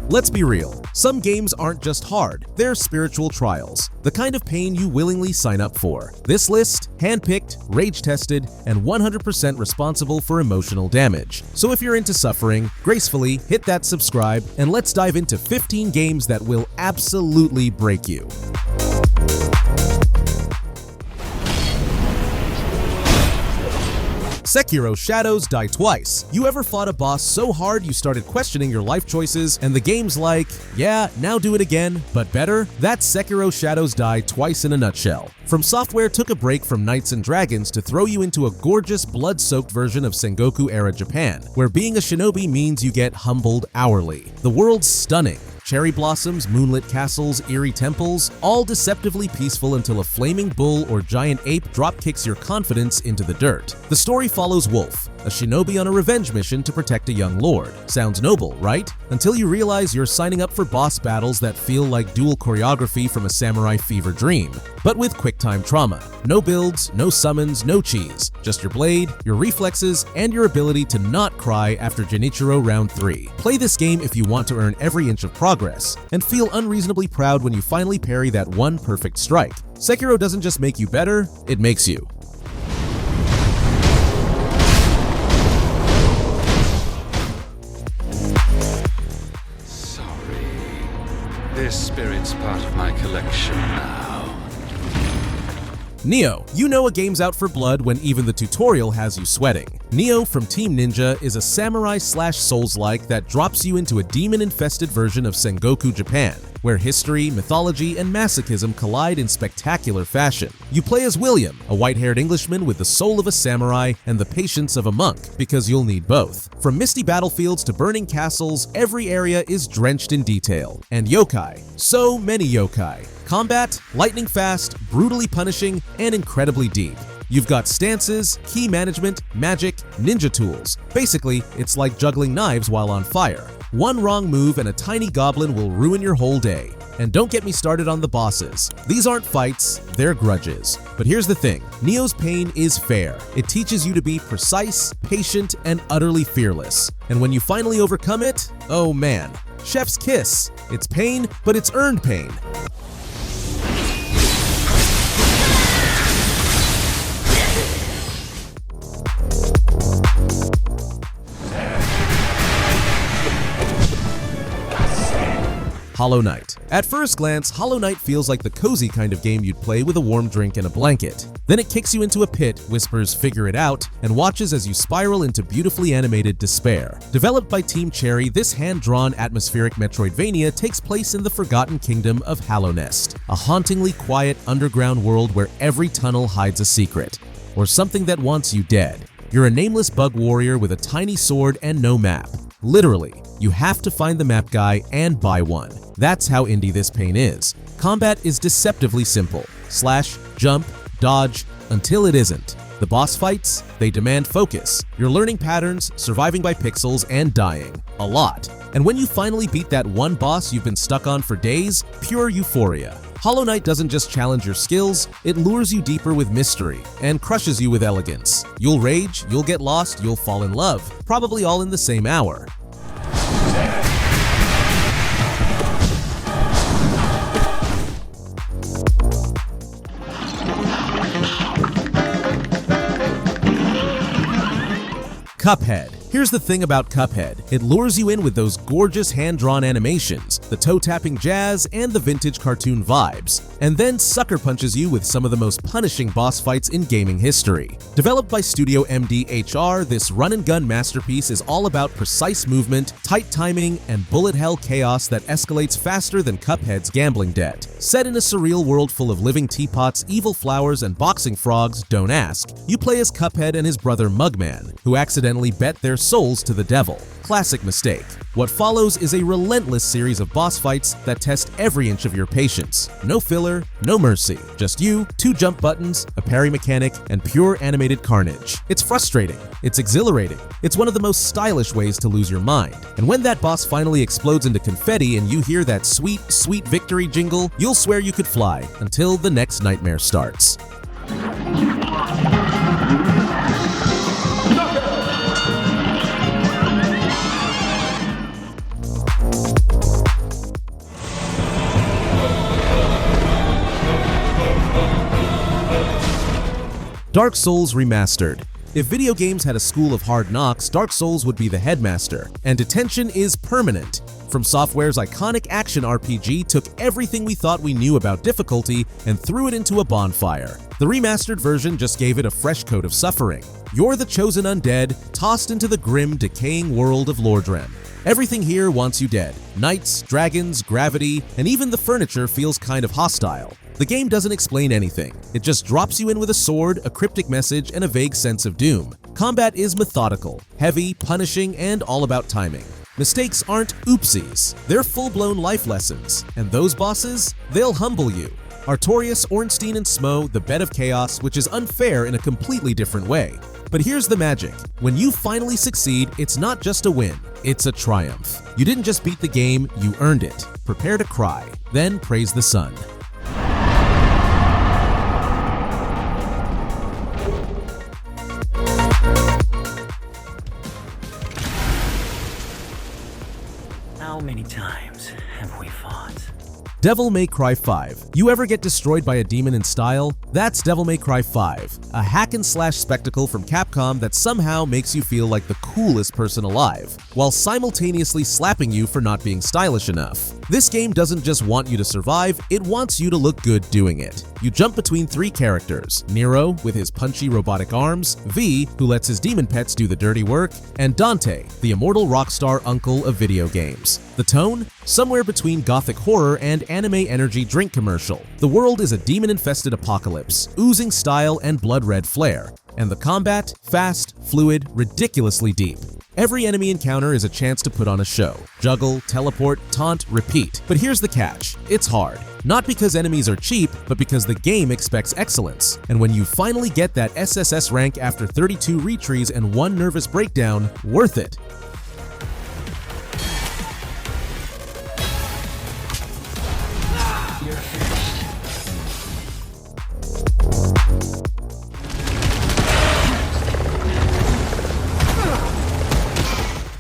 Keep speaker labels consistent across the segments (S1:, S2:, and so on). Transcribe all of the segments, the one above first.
S1: Let's be real, some games aren't just hard, they're spiritual trials, the kind of pain you willingly sign up for. This list, handpicked, rage-tested, and 100% responsible for emotional damage. So if you're into suffering, gracefully hit that subscribe, and let's dive into 15 games that will absolutely break you. Sekiro Shadows Die Twice. You ever fought a boss so hard you started questioning your life choices, and the game's like, yeah, now do it again, but better? That's Sekiro Shadows Die Twice in a nutshell. From Software took a break from Knights and Dragons to throw you into a gorgeous, blood-soaked version of Sengoku-era Japan, where being a shinobi means you get humbled hourly. The world's stunning. Cherry blossoms, moonlit castles, eerie temples, all deceptively peaceful until a flaming bull or giant ape dropkicks your confidence into the dirt. The story follows Wolf, a shinobi on a revenge mission to protect a young lord. Sounds noble, right? Until you realize you're signing up for boss battles that feel like dual choreography from a samurai fever dream, but with QuickTime trauma. No builds, no summons, no cheese. Just your blade, your reflexes, and your ability to not cry after Genichiro Round 3. Play this game if you want to earn every inch of progress, and feel unreasonably proud when you finally parry that one perfect strike. Sekiro doesn't just make you better, it makes you.
S2: Sorry. This spirit's part of my collection now.
S1: Nioh. You know a game's out for blood when even the tutorial has you sweating. Nioh from Team Ninja is a samurai/Soulslike that drops you into a demon-infested version of Sengoku Japan, where history, mythology, and masochism collide in spectacular fashion. You play as William, a white-haired Englishman with the soul of a samurai and the patience of a monk, because you'll need both. From misty battlefields to burning castles, every area is drenched in detail. And yokai. So many yokai. Combat, lightning fast, brutally punishing, and incredibly deep. You've got stances, key management, magic, ninja tools. Basically, it's like juggling knives while on fire. One wrong move and a tiny goblin will ruin your whole day. And don't get me started on the bosses. These aren't fights, they're grudges. But here's the thing, Nioh's pain is fair. It teaches you to be precise, patient, and utterly fearless. And when you finally overcome it, oh man, chef's kiss. It's pain, but it's earned pain. Hollow Knight. At first glance, Hollow Knight feels like the cozy kind of game you'd play with a warm drink and a blanket. Then it kicks you into a pit, whispers "figure it out," and watches as you spiral into beautifully animated despair. Developed by Team Cherry, this hand-drawn atmospheric Metroidvania takes place in the forgotten kingdom of Hallownest, a hauntingly quiet underground world where every tunnel hides a secret, or something that wants you dead. You're a nameless bug warrior with a tiny sword and no map. Literally, you have to find the map guy and buy one. That's how indie this pain is. Combat is deceptively simple. Slash, jump, dodge, until it isn't. The boss fights, they demand focus. You're learning patterns, surviving by pixels, and dying. A lot. And when you finally beat that one boss you've been stuck on for days, pure euphoria. Hollow Knight doesn't just challenge your skills, it lures you deeper with mystery and crushes you with elegance. You'll rage, you'll get lost, you'll fall in love, probably all in the same hour. Cuphead. Here's the thing about Cuphead, it lures you in with those gorgeous hand-drawn animations, the toe-tapping jazz, and the vintage cartoon vibes, and then sucker punches you with some of the most punishing boss fights in gaming history. Developed by Studio MDHR, this run-and-gun masterpiece is all about precise movement, tight timing, and bullet hell chaos that escalates faster than Cuphead's gambling debt. Set in a surreal world full of living teapots, evil flowers, and boxing frogs, don't ask. You play as Cuphead and his brother Mugman, who accidentally bet their souls to the devil. Classic mistake. What follows is a relentless series of boss fights that test every inch of your patience. No filler, no mercy. Just you, 2 jump buttons, a parry mechanic, and pure animated carnage. It's frustrating. It's exhilarating. It's one of the most stylish ways to lose your mind. And when that boss finally explodes into confetti and you hear that sweet, sweet victory jingle, you'll swear you could fly until the next nightmare starts. Dark Souls Remastered. If video games had a school of hard knocks, Dark Souls would be the headmaster, and detention is permanent. From Software's iconic action RPG took everything we thought we knew about difficulty and threw it into a bonfire. The remastered version just gave it a fresh coat of suffering. You're the chosen undead, tossed into the grim, decaying world of Lordran. Everything here wants you dead. Knights, dragons, gravity, and even the furniture feels kind of hostile. The game doesn't explain anything. It just drops you in with a sword, a cryptic message, and a vague sense of doom. Combat is methodical, heavy, punishing, and all about timing. Mistakes aren't oopsies. They're full-blown life lessons. And those bosses? They'll humble you. Artorias, Ornstein, and Smo, the bed of chaos, which is unfair in a completely different way. But here's the magic. When you finally succeed, it's not just a win, it's a triumph. You didn't just beat the game, you earned it. Prepare to cry, then praise the sun.
S3: How many times have we fought?
S1: Devil May Cry 5. You ever get destroyed by a demon in style? That's Devil May Cry 5, a hack-and-slash spectacle from Capcom that somehow makes you feel like the coolest person alive, while simultaneously slapping you for not being stylish enough. This game doesn't just want you to survive, it wants you to look good doing it. You jump between three characters: Nero, with his punchy robotic arms, V, who lets his demon pets do the dirty work, and Dante, the immortal rockstar uncle of video games. The tone? Somewhere between gothic horror and anime energy drink commercial. The world is a demon-infested apocalypse, oozing style and blood-red flair. And the combat? Fast, fluid, ridiculously deep. Every enemy encounter is a chance to put on a show. Juggle, teleport, taunt, repeat. But here's the catch. It's hard. Not because enemies are cheap, but because the game expects excellence. And when you finally get that SSS rank after 32 retries and one nervous breakdown, worth it.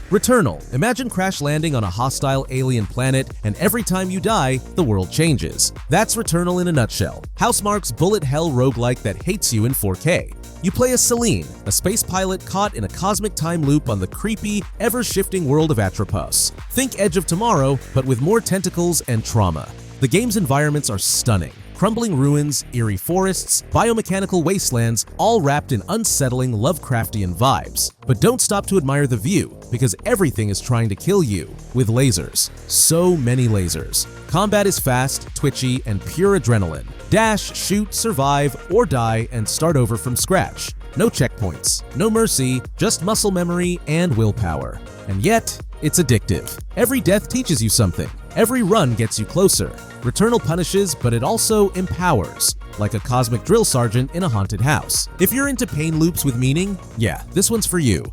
S1: Returnal. Imagine crash landing on a hostile alien planet, and every time you die, the world changes. That's Returnal in a nutshell. Housemarque's bullet hell roguelike that hates you in 4K. You play as Celine, a space pilot caught in a cosmic time loop on the creepy, ever-shifting world of Atropos. Think Edge of Tomorrow, but with more tentacles and trauma. The game's environments are stunning. Crumbling ruins, eerie forests, biomechanical wastelands, all wrapped in unsettling Lovecraftian vibes. But don't stop to admire the view, because everything is trying to kill you, with lasers. So many lasers. Combat is fast, twitchy, and pure adrenaline. Dash, shoot, survive, or die, and start over from scratch. No checkpoints, no mercy, just muscle memory and willpower. And yet, it's addictive. Every death teaches you something. Every run gets you closer. Returnal punishes, but it also empowers, like a cosmic drill sergeant in a haunted house. If you're into pain loops with meaning, yeah, this one's for you.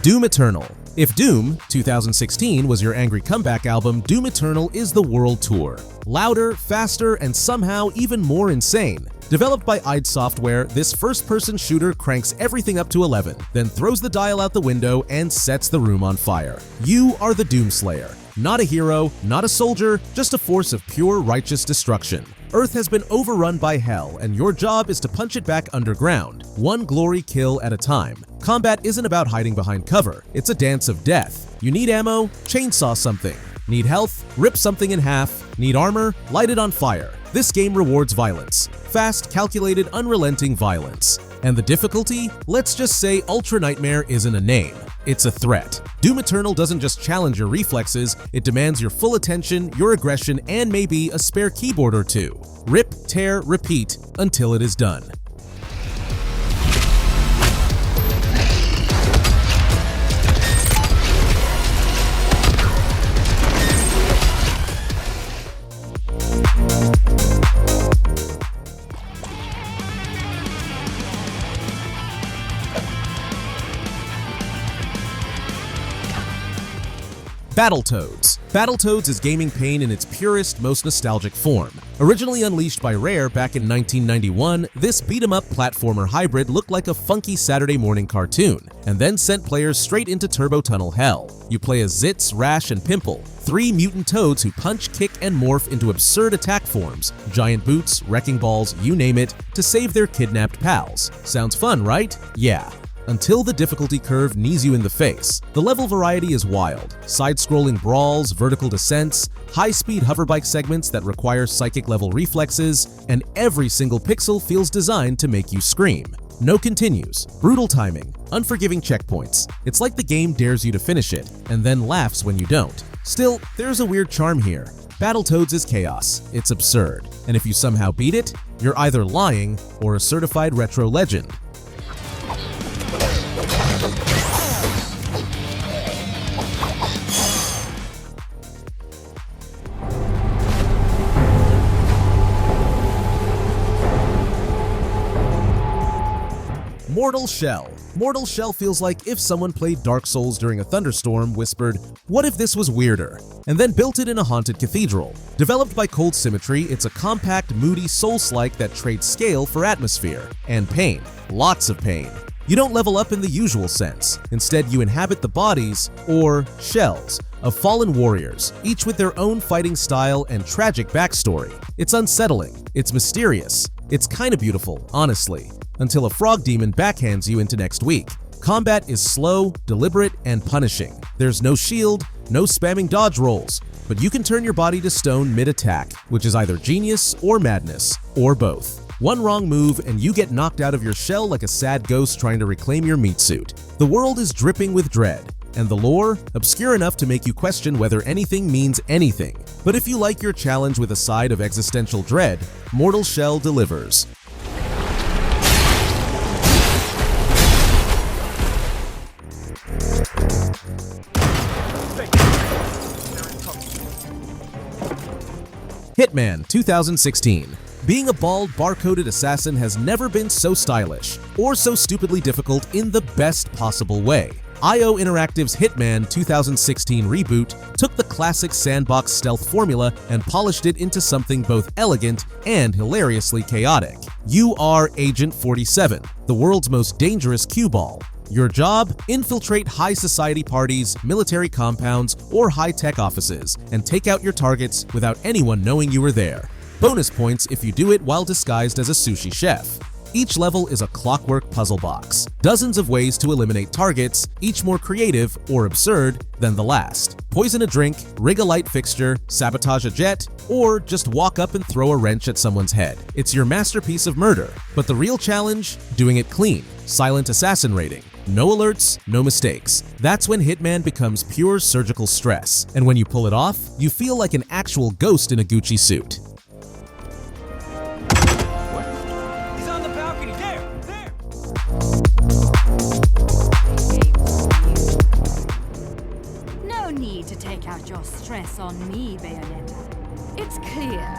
S1: Doom Eternal. If Doom 2016 was your angry comeback album, Doom Eternal is the world tour. Louder, faster, and somehow even more insane. Developed by id Software, this first-person shooter cranks everything up to 11, then throws the dial out the window and sets the room on fire. You are the Doomslayer. Not a hero, not a soldier, just a force of pure righteous destruction. Earth has been overrun by hell, and your job is to punch it back underground, one glory kill at a time. Combat isn't about hiding behind cover, it's a dance of death. You need ammo? Chainsaw something. Need health? Rip something in half. Need armor? Light it on fire. This game rewards violence. Fast, calculated, unrelenting violence. And the difficulty? Let's just say Ultra Nightmare isn't a name. It's a threat. Doom Eternal doesn't just challenge your reflexes, it demands your full attention, your aggression, and maybe a spare keyboard or two. Rip, tear, repeat, until it is done. Battletoads. Battletoads is gaming pain in its purest, most nostalgic form. Originally unleashed by Rare back in 1991, this beat-em-up platformer hybrid looked like a funky Saturday morning cartoon, and then sent players straight into Turbo Tunnel hell. You play as Zitz, Rash, and Pimple, 3 mutant toads who punch, kick, and morph into absurd attack forms, giant boots, wrecking balls, you name it, to save their kidnapped pals. Sounds fun, right? Yeah. Until the difficulty curve knees you in the face. The level variety is wild. Side-scrolling brawls, vertical descents, high-speed hoverbike segments that require psychic-level reflexes, and every single pixel feels designed to make you scream. No continues, brutal timing, unforgiving checkpoints. It's like the game dares you to finish it, and then laughs when you don't. Still, there's a weird charm here. Battletoads is chaos. It's absurd. And if you somehow beat it, you're either lying or a certified retro legend. Mortal Shell. Mortal Shell feels like if someone played Dark Souls during a thunderstorm, whispered, "What if this was weirder?" and then built it in a haunted cathedral. Developed by Cold Symmetry, it's a compact, moody Soulslike that trades scale for atmosphere. And pain. Lots of pain. You don't level up in the usual sense. Instead, you inhabit the bodies, or shells, of fallen warriors, each with their own fighting style and tragic backstory. It's unsettling. It's mysterious. It's kinda beautiful, honestly. Until a frog demon backhands you into next week. Combat is slow, deliberate, and punishing. There's no shield, no spamming dodge rolls, but you can turn your body to stone mid-attack, which is either genius or madness, or both. One wrong move and you get knocked out of your shell like a sad ghost trying to reclaim your meat suit. The world is dripping with dread, and the lore, obscure enough to make you question whether anything means anything. But if you like your challenge with a side of existential dread, Mortal Shell delivers. Hitman 2016. Being a bald, barcoded assassin has never been so stylish, or so stupidly difficult in the best possible way. IO Interactive's Hitman 2016 reboot took the classic sandbox stealth formula and polished it into something both elegant and hilariously chaotic. You are Agent 47, the world's most dangerous cue ball. Your job? Infiltrate high society parties, military compounds, or high-tech offices, and take out your targets without anyone knowing you were there. Bonus points if you do it while disguised as a sushi chef. Each level is a clockwork puzzle box. Dozens of ways to eliminate targets, each more creative or absurd than the last. Poison a drink, rig a light fixture, sabotage a jet, or just walk up and throw a wrench at someone's head. It's your masterpiece of murder. But the real challenge? Doing it clean. Silent assassin rating. No alerts, no mistakes. That's when Hitman becomes pure surgical stress. And when you pull it off, you feel like an actual ghost in a Gucci suit.
S3: He's on the balcony. There!
S4: No need to take out your stress on me, Bayonetta. It's clear.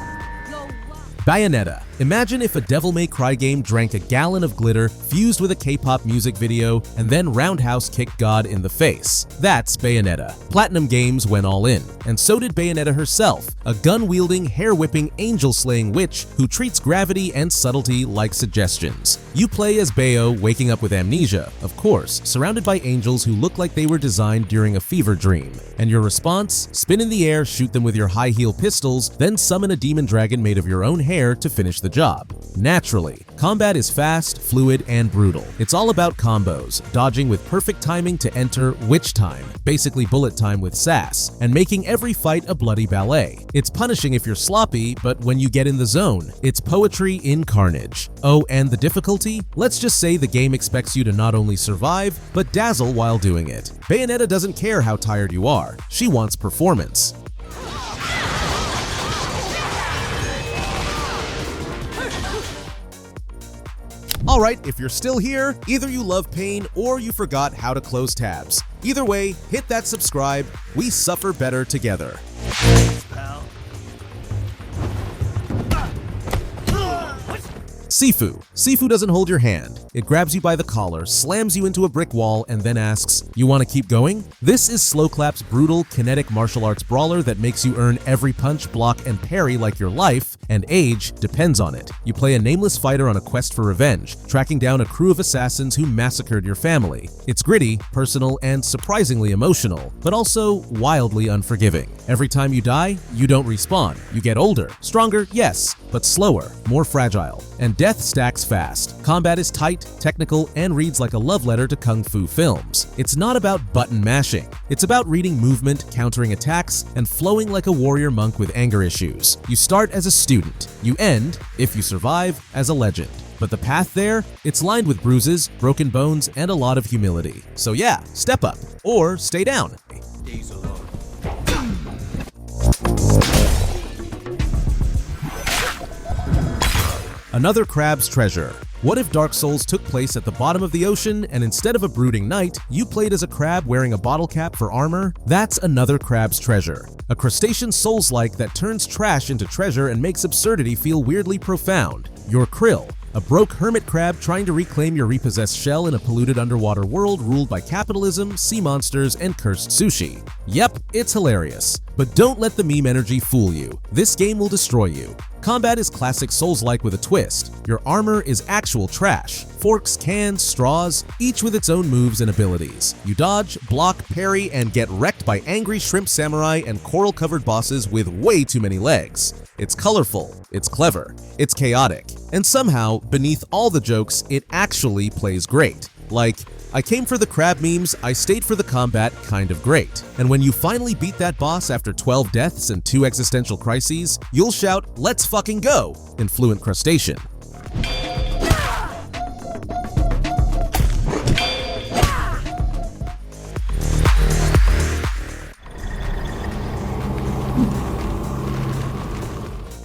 S1: Bayonetta. Imagine if a Devil May Cry game drank a gallon of glitter fused with a K-pop music video and then roundhouse kicked God in the face. That's Bayonetta. Platinum Games went all in, and so did Bayonetta herself, a gun-wielding, hair-whipping, angel-slaying witch who treats gravity and subtlety like suggestions. You play as Bayo waking up with amnesia, of course, surrounded by angels who look like they were designed during a fever dream. And your response? Spin in the air, shoot them with your high-heel pistols, then summon a demon dragon made of your own hair to finish the job. Naturally, combat is fast, fluid, and brutal. It's all about combos, dodging with perfect timing to enter witch time, basically bullet time with sass, and making every fight a bloody ballet. It's punishing if you're sloppy, but when you get in the zone, it's poetry in carnage. Oh, and the difficulty? Let's just say the game expects you to not only survive, but dazzle while doing it. Bayonetta doesn't care how tired you are. She wants performance. Alright, if you're still here, either you love pain or you forgot how to close tabs. Either way, hit that subscribe. We suffer better together. Sifu. Sifu doesn't hold your hand. It grabs you by the collar, slams you into a brick wall, and then asks, "You want to keep going?" This is Slowclap's brutal, kinetic martial arts brawler that makes you earn every punch, block, and parry like your life, and age depends on it. You play a nameless fighter on a quest for revenge, tracking down a crew of assassins who massacred your family. It's gritty, personal, and surprisingly emotional, but also wildly unforgiving. Every time you die, you don't respawn. You get older, stronger, yes, but slower, more fragile, and death stacks fast. Combat is tight, technical, and reads like a love letter to kung fu films. It's not about button mashing. It's about reading movement, countering attacks, and flowing like a warrior monk with anger issues. You start as a student. You end, if you survive, as a legend. But the path there, it's lined with bruises, broken bones, and a lot of humility. So yeah, step up, or stay down. Another crab's treasure. What if Dark Souls took place at the bottom of the ocean and instead of a brooding knight, you played as a crab wearing a bottle cap for armor? That's another crab's treasure. A crustacean Soulslike that turns trash into treasure and makes absurdity feel weirdly profound. Your Krill. A broke hermit crab trying to reclaim your repossessed shell in a polluted underwater world ruled by capitalism, sea monsters, and cursed sushi. Yep, it's hilarious. But don't let the meme energy fool you. This game will destroy you. Combat is classic Souls-like with a twist. Your armor is actual trash. Forks, cans, straws, each with its own moves and abilities. You dodge, block, parry, and get wrecked by angry shrimp samurai and coral-covered bosses with way too many legs. It's colorful, it's clever, it's chaotic, and somehow, beneath all the jokes, it actually plays great. Like, I came for the crab memes, I stayed for the combat, kind of great. And when you finally beat that boss after 12 deaths and 2 existential crises, you'll shout, "Let's fucking go!" in fluent crustacean.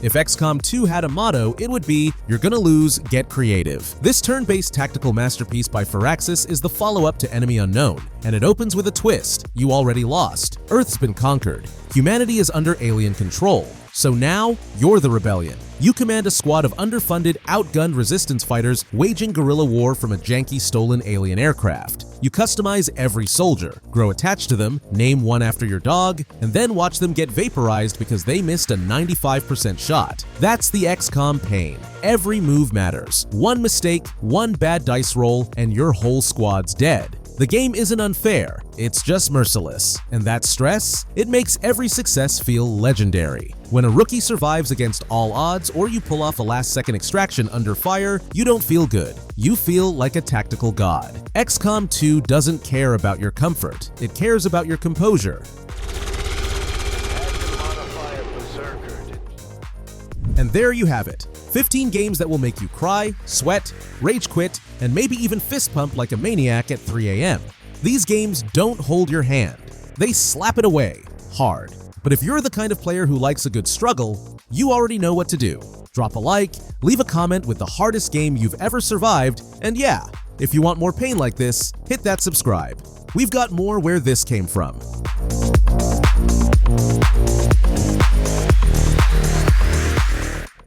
S1: If XCOM 2 had a motto, it would be, "You're gonna lose, get creative." This turn-based tactical masterpiece by Firaxis is the follow-up to Enemy Unknown, and it opens with a twist. You already lost. Earth's been conquered. Humanity is under alien control. So now, you're the rebellion. You command a squad of underfunded, outgunned resistance fighters waging guerrilla war from a janky stolen alien aircraft. You customize every soldier, grow attached to them, name one after your dog, and then watch them get vaporized because they missed a 95% shot. That's the XCOM pain. Every move matters. One mistake, one bad dice roll, and your whole squad's dead. The game isn't unfair, it's just merciless. And that stress? It makes every success feel legendary. When a rookie survives against all odds or you pull off a last-second extraction under fire, you don't feel good. You feel like a tactical god. XCOM 2 doesn't care about your comfort, it cares about your composure. And there you have it. 15 games that will make you cry, sweat, rage quit, and maybe even fist pump like a maniac at 3 a.m. These games don't hold your hand. They slap it away, hard. But if you're the kind of player who likes a good struggle, you already know what to do. Drop a like, leave a comment with the hardest game you've ever survived, and yeah, if you want more pain like this, hit that subscribe. We've got more where this came from.